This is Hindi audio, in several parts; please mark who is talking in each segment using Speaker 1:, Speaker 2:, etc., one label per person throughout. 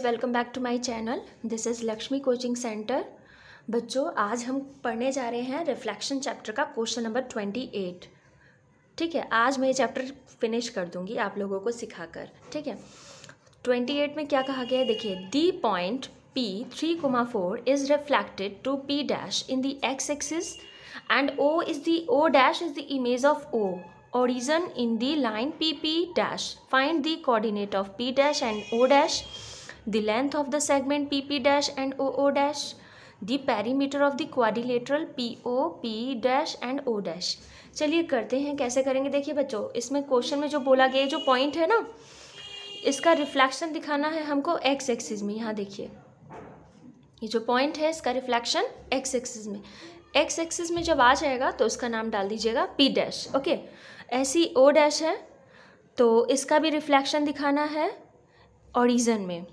Speaker 1: Welcome back to my channel. This is Lakshmi coaching centre. बच्चों, आज हम पढ़ने जा रहे हैं रिफ्लेक्शन चैप्टर का क्वेश्चन नंबर 28। ठीक है, आज मैं ये चैप्टर फिनिश कर दूंगी आप लोगों को सिखाकर। ठीक है, 28 में क्या कहा गया है देखिए। The point P 3,4 is reflected to P dash in the x axis and O dash is the image of O origin in the line PP dash. Find the coordinate of P dash and O dash, the length of the segment PP dash and OO dash, the perimeter of the quadrilateral PO P dash and O dash. चलिए करते हैं, कैसे करेंगे देखिए बच्चों। इसमें क्वेश्चन में जो बोला गया जो पॉइंट है ना, इसका रिफ्लेक्शन दिखाना है हमको एक्स एक्सिस में। यहाँ देखिए, ये जो पॉइंट है इसका रिफ्लेक्शन एक्स एक्सिस में। एक्स एक्सिस में जब आ जाएगा तो उसका नाम डाल दीजिएगा पी डैश। ओके, ऐसी ओ डैश है तो इसका भी रिफ्लेक्शन दिखाना है ओरिजिन में।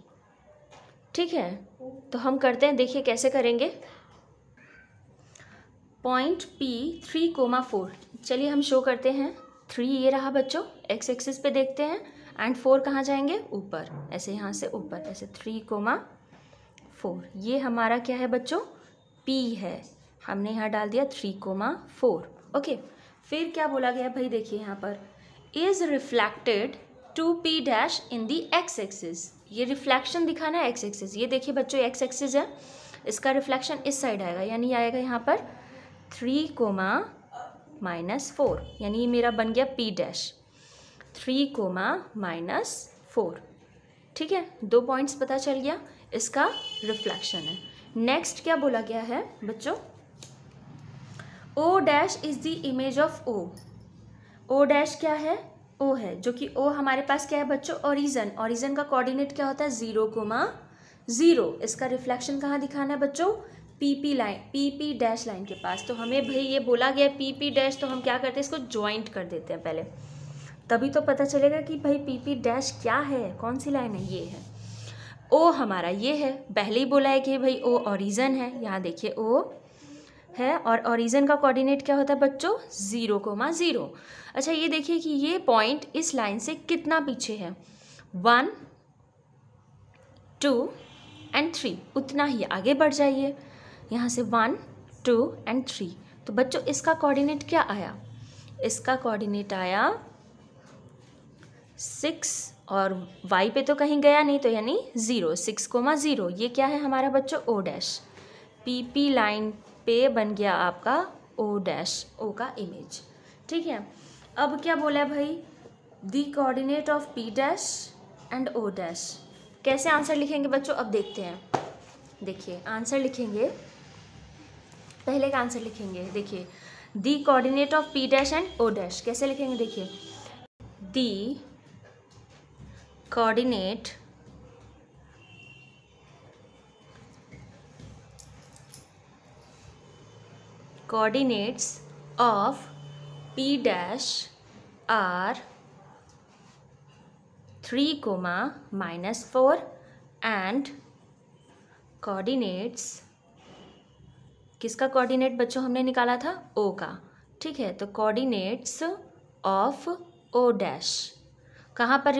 Speaker 1: ठीक है, तो हम करते हैं, देखिए कैसे करेंगे। पॉइंट P 3,4, चलिए हम शो करते हैं। 3 ये रहा बच्चों, एक्स एक्सिस पे देखते हैं, एंड 4 कहाँ जाएंगे, ऊपर, ऐसे यहाँ से ऊपर, ऐसे 3,4। ये हमारा क्या है बच्चों, P है। हमने यहाँ डाल दिया 3,4। ओके, फिर क्या बोला गया भाई देखिए यहाँ पर, is reflected to P dash in the x axis. ये रिफ्लेक्शन दिखाना है एक्स एक्सिस। ये देखिए बच्चों, एक्स एक्सिस है, इसका रिफ्लेक्शन इस साइड आएगा, यानी आएगा यहाँ पर 3,-4, यानी ये मेरा बन गया P डैश 3,-4। ठीक है, 2 पॉइंट्स पता चल गया, इसका रिफ्लेक्शन है। नेक्स्ट क्या बोला गया है बच्चों, O dash is the image of O। O dash क्या है, O है, जो कि O हमारे पास क्या है बच्चों, ओरिजिन। ओरिजिन का कोऑर्डिनेट क्या होता है, 0,0। इसका रिफ्लेक्शन कहाँ दिखाना है बच्चों, PP line, PP dash line के पास। तो हमें भाई ये बोला गया PP डैश, तो हम क्या करते हैं, इसको ज्वाइंट कर देते हैं पहले, तभी तो पता चलेगा कि भाई PP डैश क्या है, कौन सी लाइन है। ये है O हमारा, ये है, पहले ही बोला है कि भाई O ओरिजिन है। यहाँ देखिए O है, और ओरिजिन का कोऑर्डिनेट क्या होता है बच्चों, 0,0। अच्छा, ये देखिए कि ये पॉइंट इस लाइन से कितना पीछे है, 1, 2 एंड 3, उतना ही आगे बढ़ जाइए। यहाँ से 1, 2 एंड 3। तो बच्चों इसका कोऑर्डिनेट क्या आया, इसका कोऑर्डिनेट आया 6, और y पे तो कहीं गया नहीं, तो यानी 0, 6,0। ये क्या है हमारा बच्चों, O डैश। PP लाइन पे बन गया आपका O डैश, O का इमेज। ठीक है, अब क्या बोला है भाई, दी coordinate of P dash and O dash. कैसे आंसर लिखेंगे बच्चों, अब देखते हैं। देखिए आंसर लिखेंगे, पहले का आंसर लिखेंगे। देखिए, दी coordinate of P dash and O dash कैसे लिखेंगे, देखिए, the coordinate coordinates of P dash are 3,-4 and coordinates, किसका कोऑर्डिनेट बच्चों हमने निकाला था, O का। ठीक है, तो कोऑर्डिनेट्स ऑफ O डैश कहाँ पर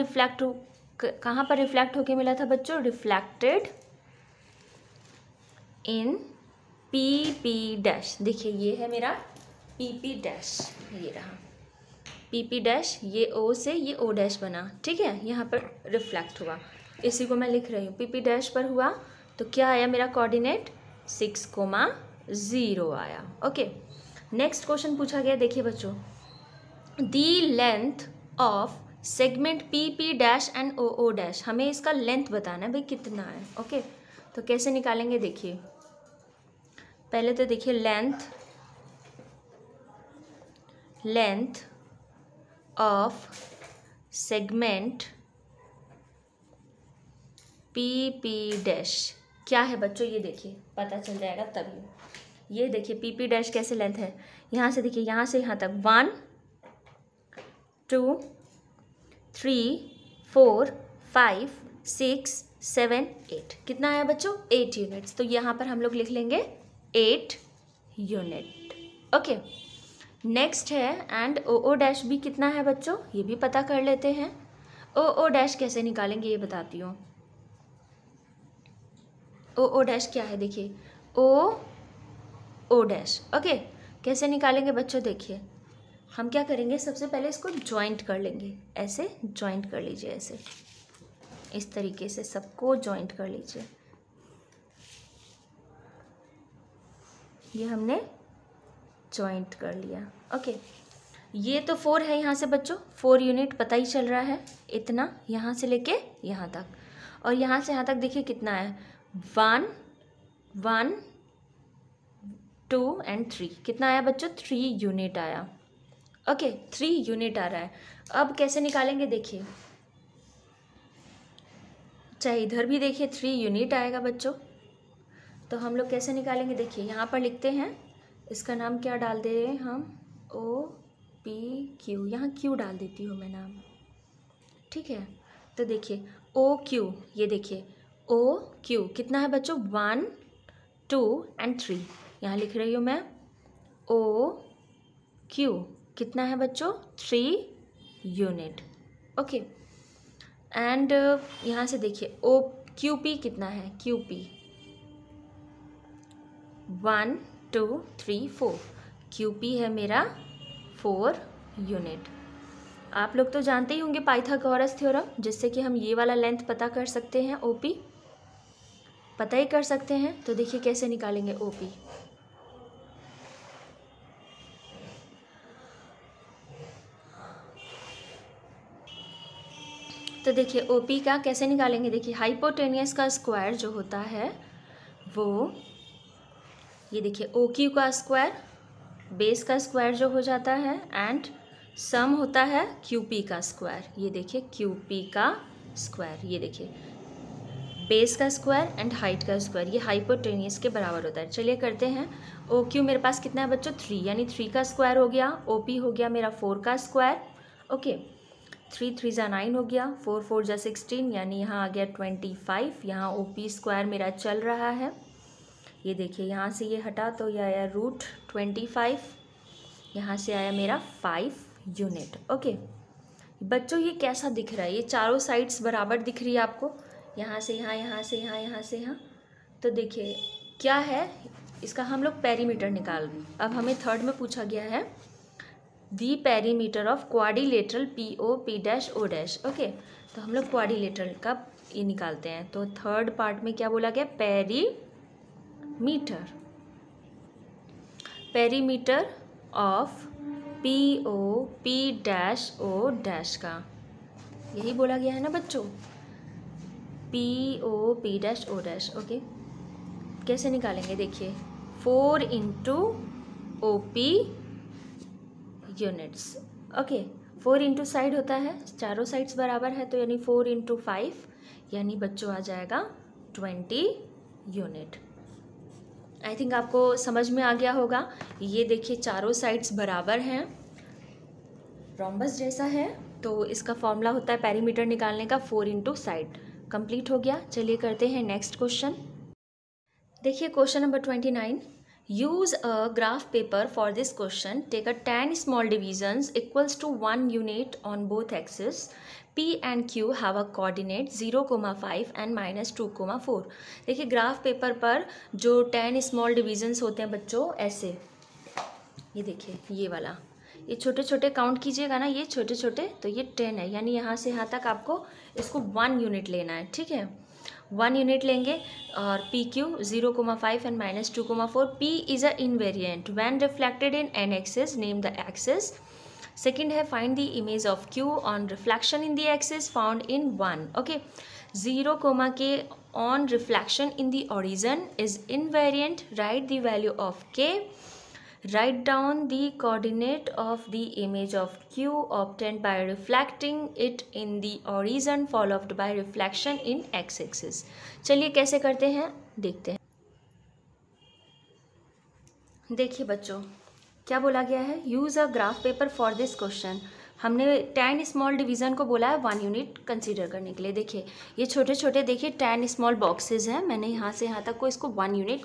Speaker 1: रिफ्लेक्ट होके मिला था बच्चों, रिफ्लेक्टेड इन PP डैश। देखिए ये है मेरा PP डैश, ये रहा PP डैश, ये O से ये O डैश बना। ठीक है, यहाँ पर रिफ्लेक्ट हुआ, इसी को मैं लिख रही हूँ। PP डैश पर हुआ तो क्या आया मेरा कोऑर्डिनेट, 6,0 आया। ओके, नेक्स्ट क्वेश्चन पूछा गया, देखिए बच्चों, the length of segment PP dash and OO dash. हमें इसका लेंथ बताना है भाई कितना है। ओके, तो कैसे निकालेंगे, देखिए पहले तो देखिए length of segment PP dash क्या है बच्चों, ये देखिए पता चल जाएगा तभी। ये देखिए PP डैश कैसे लेंथ है, यहाँ से देखिए, यहाँ से यहाँ तक 1, 2, 3, 4, 5, 6, 7, 8। कितना आया बच्चों, 8 यूनिट्स। तो यहाँ पर हम लोग लिख लेंगे 8 यूनिट। ओके, नेक्स्ट है एंड OO डैश भी कितना है बच्चों, ये भी पता कर लेते हैं। OO डैश कैसे निकालेंगे ये बताती हूँ। ओ डैश क्या है देखिए, ओ डैश। ओके, कैसे निकालेंगे बच्चों, देखिए हम क्या करेंगे, सबसे पहले इसको ज्वाइंट कर लेंगे, ऐसे ज्वाइंट कर लीजिए, ऐसे इस तरीके से सबको ज्वाइंट कर लीजिए। ये हमने ज्वाइंट कर लिया। ओके, ये तो 4 है यहाँ से बच्चों, 4 यूनिट पता ही चल रहा है, इतना यहाँ से लेके यहाँ तक, और यहाँ से यहाँ तक देखिए कितना है, 1 1 2 एंड 3, कितना आया बच्चों, 3 यूनिट आया। ओके, 3 यूनिट आ रहा है। अब कैसे निकालेंगे देखिए, चाहे इधर भी देखिए 3 यूनिट आएगा बच्चों, तो हम लोग कैसे निकालेंगे देखिए, यहाँ पर लिखते हैं, इसका नाम क्या डाल दे रहे हैं हम, OPQ, यहाँ Q डाल देती हूँ मैं नाम, ठीक है। तो देखिए OQ, ये देखिए OQ कितना है बच्चों, 1 2 एंड 3, यहाँ लिख रही हूँ मैं, OQ कितना है बच्चों, 3 यूनिट। ओके, एंड यहाँ से देखिए QP कितना है, QP 1 2 3 4, QP है मेरा 4 यूनिट। आप लोग तो जानते ही होंगे पाइथागोरस थ्योरम, जिससे कि हम ये वाला लेंथ पता कर सकते हैं, OP पता ही कर सकते हैं। तो देखिए कैसे निकालेंगे OP, तो देखिए OP का कैसे निकालेंगे, देखिए हाइपोटेनियस का स्क्वायर जो होता है वो, ये देखिए OQ का स्क्वायर, बेस का स्क्वायर जो हो जाता है, एंड सम होता है QP का स्क्वायर, ये देखिए QP का स्क्वायर, ये देखिए बेस का स्क्वायर एंड हाइट का स्क्वायर, ये हाइपोटेनियस के बराबर होता है। चलिए करते हैं, OQ मेरे पास कितना है बच्चों, 3, यानी 3 का स्क्वायर हो गया, OP हो गया मेरा 4 का स्क्वायर। ओके, 3 3 ज़ा 9 हो गया, 4 4 ज़ा 16, यानी यहाँ आ गया 25, यहाँ OP स्क्वायर मेरा चल रहा है, ये देखिए यहाँ से ये हटा तो यह आया √25, यहाँ से आया मेरा 5 यूनिट। ओके बच्चों, ये कैसा दिख रहा है, ये चारों साइड्स बराबर दिख रही है आपको, यहाँ से यहाँ, यहाँ से यहाँ, यहाँ से यहाँ, तो देखिए क्या है, इसका हम लोग पेरीमीटर निकाल, अब हमें थर्ड में पूछा गया है the perimeter of quadrilateral POP'(O'). Okay, तो हम लोग क्वाड्रिलेटरल का ये निकालते हैं, तो थर्ड पार्ट में क्या बोला गया, पेरीमीटर ऑफ POP'(O') का, यही बोला गया है ना बच्चों, POP'(O'). ओके, कैसे निकालेंगे देखिए, 4 × OP यूनिट्स। ओके, 4 × साइड होता है, चारों साइड्स बराबर है, तो यानी 4 × 5, यानी बच्चों आ जाएगा 20 यूनिट। आई थिंक आपको समझ में आ गया होगा। ये देखिए चारों साइड्स बराबर हैं, रोम्बस जैसा है, तो इसका फॉर्मूला होता है पेरीमीटर निकालने का 4 × साइड। कंप्लीट हो गया। चलिए करते हैं नेक्स्ट क्वेश्चन। देखिए question number 29, use a graph paper for this question. Take a 10 small divisions equals to 1 unit on both axes. P and Q have a coordinate 0,5 and -2,4. देखिए ग्राफ पेपर पर जो 10 स्मॉल डिविजन्स होते हैं बच्चों, ऐसे ये देखिए, ये वाला, ये छोटे छोटे काउंट कीजिएगा ना, ये छोटे छोटे, तो ये 10 है, यानी यहाँ से यहाँ तक आपको इसको 1 यूनिट लेना है, ठीक है, 1 यूनिट लेंगे। और PQ 0,5 and -2,4. P is a invariant when reflected in n axis. Name the axis. Second है find the image of Q on reflection in the axis found in 1. Okay, 0, के on reflection in the origin is invariant. Write the value of K. Write down the coordinate of the image of Q obtained by reflecting it in the origin followed by reflection in x-axis. चलिए कैसे करते हैं देखते हैं। देखिए बच्चों क्या बोला गया है, use a graph paper for this question. हमने 10 स्मॉल डिवीज़न को बोला है 1 यूनिट कंसीडर करने के लिए। देखिए ये छोटे छोटे देखिए 10 स्मॉल बॉक्सेस हैं, मैंने यहाँ से यहाँ तक को इसको 1 यूनिट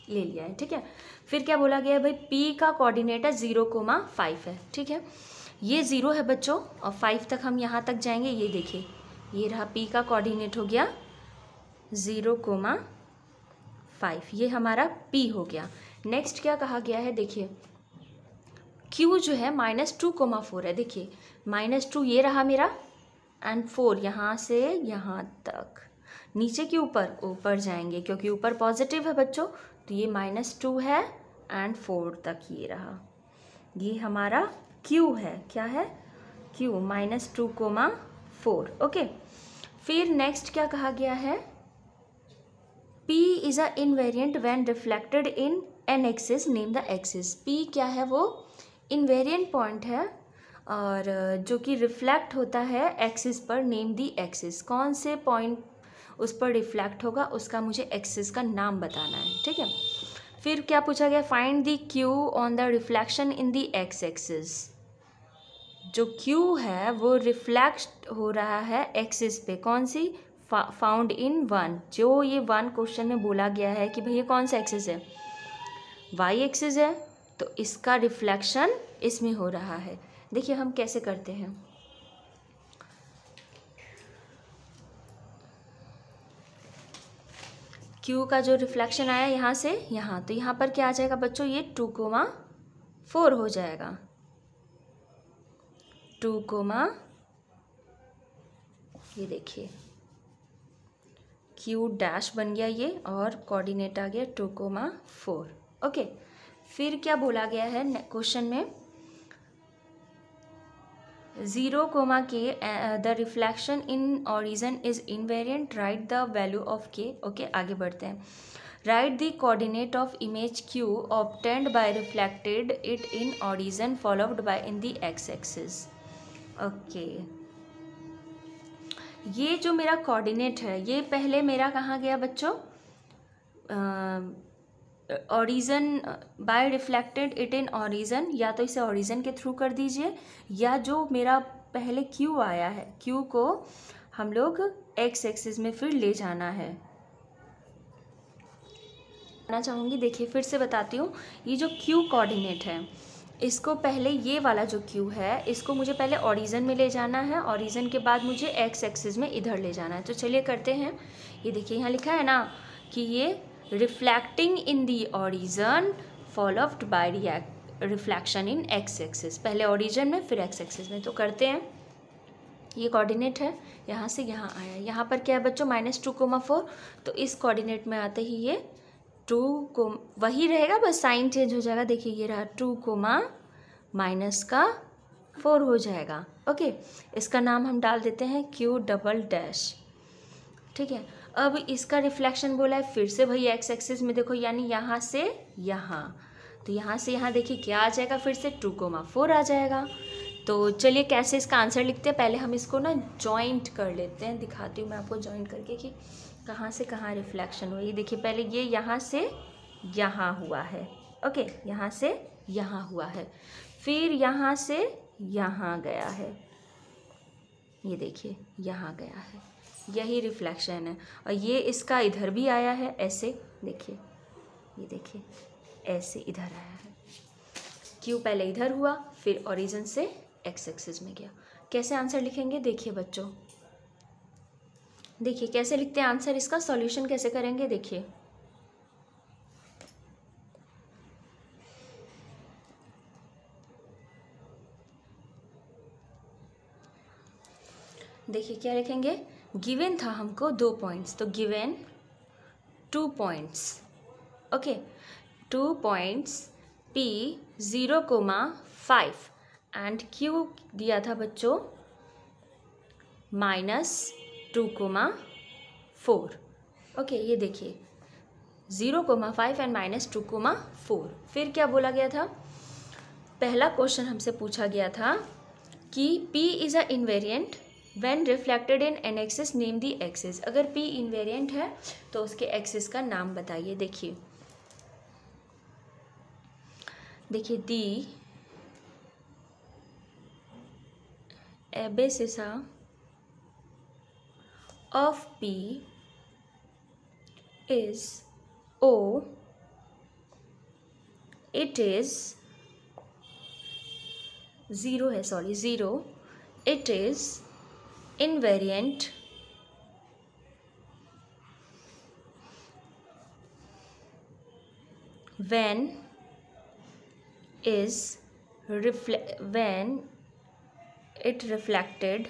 Speaker 1: ले लिया है, ठीक है। फिर क्या बोला गया है भाई, P का कोऑर्डिनेट है 0,5 है, ठीक है, ये 0 है बच्चों, और 5 तक हम यहाँ तक जाएंगे। ये देखिए ये रहा P का कोऑर्डिनेट हो गया 0,5, 5, ये हमारा P हो गया। नेक्स्ट क्या कहा गया है, देखिए Q जो है -2,4 है। देखिए -2 ये रहा मेरा, एंड 4 यहाँ से यहाँ तक, नीचे के ऊपर जाएंगे क्योंकि ऊपर पॉजिटिव है बच्चों, तो ये -2 है एंड 4 तक ये रहा, ये हमारा Q है। क्या है? Q -2,4। ओके, फिर नेक्स्ट क्या कहा गया है, P is a invariant when reflected in an axis, name the axis. P क्या है? वो इनवेरिएंट पॉइंट है और जो कि रिफ्लेक्ट होता है एक्सिस पर, नेम दी एक्सिस। कौन से पॉइंट उस पर रिफ्लेक्ट होगा उसका मुझे एक्सिस का नाम बताना है, ठीक है। फिर क्या पूछा गया, find the Q on the reflection in the x axis. जो Q है वो रिफ्लेक्ट हो रहा है एक्सिस पे, कौन सी? Found in 1। जो ये 1 क्वेश्चन में बोला गया है कि भैया कौन सा एक्सिस है, वाई एक्सिस है, तो इसका रिफ्लेक्शन इसमें हो रहा है। देखिए हम कैसे करते हैं, Q का जो रिफ्लेक्शन आया यहाँ से यहाँ, तो यहाँ पर क्या आ जाएगा बच्चों, ये 2,4 हो जाएगा। 2, ये देखिए Q डैश बन गया ये, और कोऑर्डिनेट आ गया 2,4। ओके, फिर क्या बोला गया है क्वेश्चन में, 0, के the reflection in origin is invariant, right the value of K। Okay, आगे बढ़ते हैं। Right the coordinate of image Q obtained by reflected it in origin followed by in the x axis. Okay, ये जो मेरा कोऑर्डिनेट है ये पहले मेरा कहाँ गया बच्चों, origin by reflected it in origin, या तो इसे ऑरिजन के थ्रू कर दीजिए, या जो मेरा पहले Q आया है Q को हम लोग एक्स एक्सिस में फिर ले जाना है। बताना चाहूँगी, देखिए फिर से बताती हूँ, ये जो Q कोऑर्डिनेट है इसको पहले, ये वाला जो Q है इसको मुझे पहले ऑरिजन में ले जाना है, ऑरिजन के बाद मुझे एक्स एक्सिस में इधर ले जाना है। तो चलिए करते हैं। ये देखिए यहाँ लिखा है ना कि ये reflecting in the origin followed by reflection in x axis, पहले ऑरिजन में फिर एक्स एक्सिस में। तो करते हैं, ये कोऑर्डिनेट है, यहाँ से यहाँ आया, यहाँ पर क्या है बच्चों -2,4, तो इस कोऑर्डिनेट में आते ही ये 2 को वही रहेगा, बस साइन चेंज हो जाएगा। देखिए ये रहा 2, -4 हो जाएगा। ओके, इसका नाम हम डाल देते हैं Q डबल डैश, ठीक है। अब इसका रिफ्लेक्शन बोला है फिर से भाई एक्स एक्सिस में, देखो यानी यहाँ से यहाँ, तो यहाँ से यहाँ देखिए क्या आ जाएगा, फिर से 2,4 आ जाएगा। तो चलिए कैसे इसका आंसर लिखते हैं, पहले हम इसको ना जॉइंट कर लेते हैं, दिखाती हूँ मैं आपको जॉइंट करके कि कहाँ से कहाँ रिफ्लेक्शन हुआ। ये देखिए पहले ये यहाँ से यहाँ हुआ है, ओके, यहाँ से यहाँ हुआ है, फिर यहाँ से यहाँ गया है, ये देखिए यहाँ गया है, यही रिफ्लेक्शन है। और ये इसका इधर भी आया है ऐसे, देखिए ये देखिए ऐसे इधर आया है। Q पहले इधर हुआ, फिर ओरिजिन से एक्स एक्सिस में गया। कैसे आंसर लिखेंगे देखिए बच्चों, देखिए कैसे लिखते हैं आंसर, इसका सॉल्यूशन कैसे करेंगे देखिए। देखिए क्या लिखेंगे, गिवन था हमको 2 पॉइंट्स, तो given 2 points, okay, 2 points P 0,5 and Q दिया था बच्चों -2,4। ओके, ये देखिए 0,5 एंड -2,4। फिर क्या बोला गया था, पहला क्वेश्चन हमसे पूछा गया था कि P is a invariant when reflected in an axis, name the axis. अगर P इनवेरिएंट है तो उसके एक्सिस का नाम बताइए। देखिए देखिए the abscissa of P is O, it is 0 है, sorry 0, it is invariant when when it reflected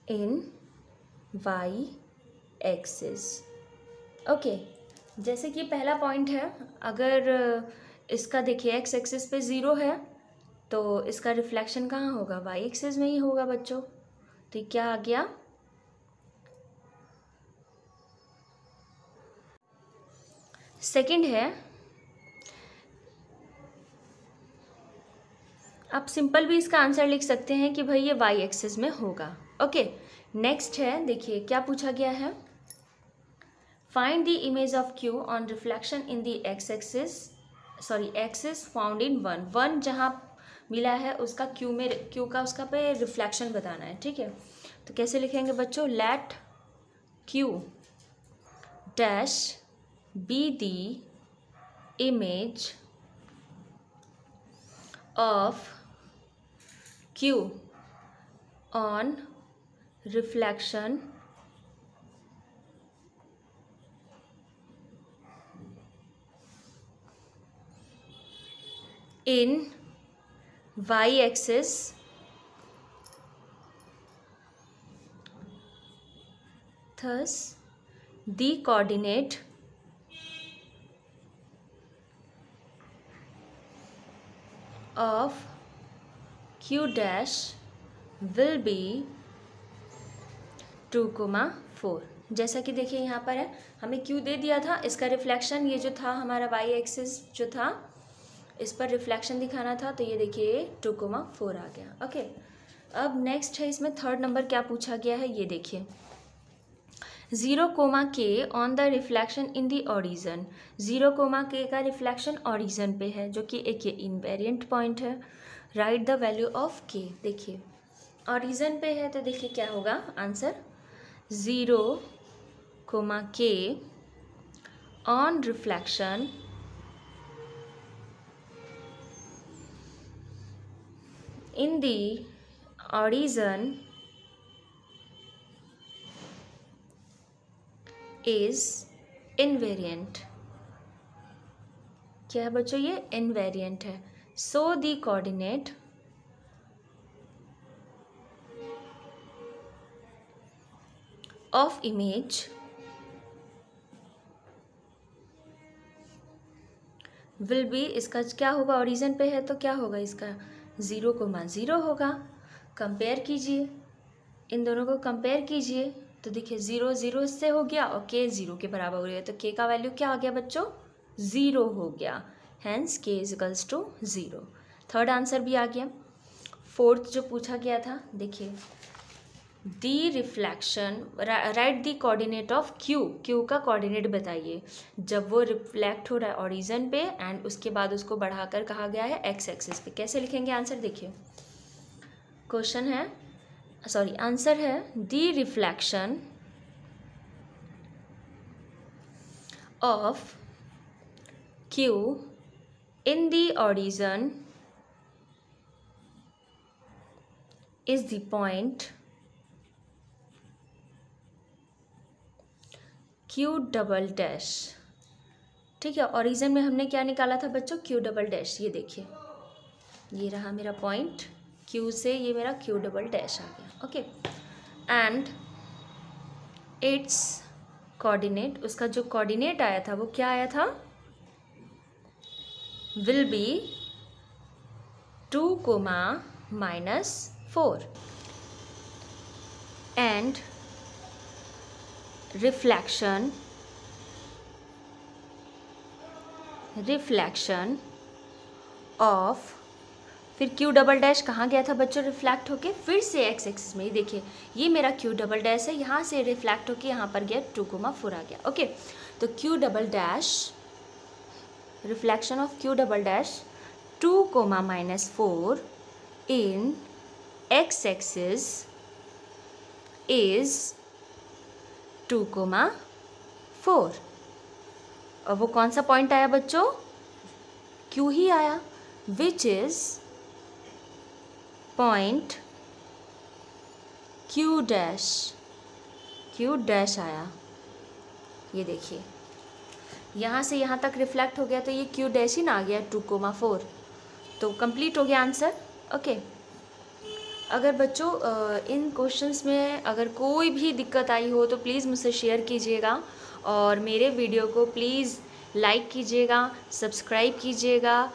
Speaker 1: in y axis. Okay, जैसे कि पहला पॉइंट है, अगर इसका देखिए एक्स एक्सिस पे 0 है तो इसका रिफ्लेक्शन कहाँ होगा, वाई एक्सिस में ही होगा बच्चों। तो क्या आ गया, सेकंड है, आप सिंपल भी इसका आंसर लिख सकते हैं कि भाई ये वाई एक्सिस में होगा। ओके, नेक्स्ट है, देखिए क्या पूछा गया है, find the image of Q on reflection in the x axis, sorry axis found in one जहाँ मिला है उसका क्यू में, क्यू का उसका पे रिफ्लेक्शन बताना है। ठीक है, तो कैसे लिखेंगे बच्चों, let Q dash be the image of Q on reflection in y-axis thus the coordinate of q dash will be 2,4। जैसा कि देखिए यहाँ पर है, हमें q दे दिया था, इसका रिफ्लेक्शन ये जो था हमारा y एक्सिस जो था इस पर रिफ्लेक्शन दिखाना था, तो ये देखिए 2,4 आ गया। ओके, अब नेक्स्ट है, इसमें थर्ड नंबर क्या पूछा गया है, ये देखिए 0,k on the reflection in the origin. 0,k का रिफ्लेक्शन ऑरिजन पे है, जो कि एक ये इनवेरिएंट पॉइंट है। Right the value of k, देखिए ऑरिजन पे है तो देखिए क्या होगा answer, 0,k on reflection in the origin is invariant। क्या है बच्चों, ये invariant है। so the coordinate of image will be, इसका क्या होगा, ओरिजिन पे है तो क्या होगा, इसका 0,0 होगा। कंपेयर कीजिए, इन दोनों को कंपेयर कीजिए तो देखिए 0 0 इससे हो गया और k 0 के बराबर हो गया, तो k का वैल्यू क्या आ गया बच्चों, 0 हो गया। Hence k equals to 0। Third answer भी आ गया। फोर्थ जो पूछा गया था, देखिए the reflection, right the coordinate of Q, Q का कोऑर्डिनेट बताइए जब वो रिफ्लेक्ट हो रहा है ओरिजिन पे एंड उसके बाद उसको बढ़ाकर कहा गया है एक्स एक्सिस पे। कैसे लिखेंगे आंसर, देखिए क्वेश्चन है, सॉरी आंसर है, the reflection of Q in the origin is the point Q double dash. ठीक है, ओरिजिन में हमने क्या निकाला था बच्चों, क्यू डबल डैश। ये देखिए ये रहा मेरा पॉइंट, क्यू से ये मेरा क्यू डबल डैश आ गया। ओके, एंड इट्स कोऑर्डिनेट, उसका जो कोऑर्डिनेट आया था वो क्या आया था, will be 2,-4 and reflection of, फिर क्यू डबल डैश कहाँ गया था बच्चों, रिफ्लेक्ट होके फिर से एक्स एक्सिस में ही, देखिए ये मेरा क्यू डबल डैश है, यहाँ से रिफ्लेक्ट होके यहाँ पर गया 2,4 आ गया। ओके, तो Q double dash, reflection of Q double dash 2,-4 in x axis is 2,4। और वो कौन सा पॉइंट आया बच्चों, क्यू ही आया, which is point Q dash, Q dash आया। ये देखिए यहाँ से यहाँ तक रिफ्लेक्ट हो गया, तो ये क्यू डैश ही ना आ गया 2,4, तो कंप्लीट हो गया आंसर। ओके, अगर बच्चों इन क्वेश्चंस में अगर कोई भी दिक्कत आई हो तो प्लीज़ मुझसे शेयर कीजिएगा, और मेरे वीडियो को प्लीज़ लाइक कीजिएगा, सब्सक्राइब कीजिएगा,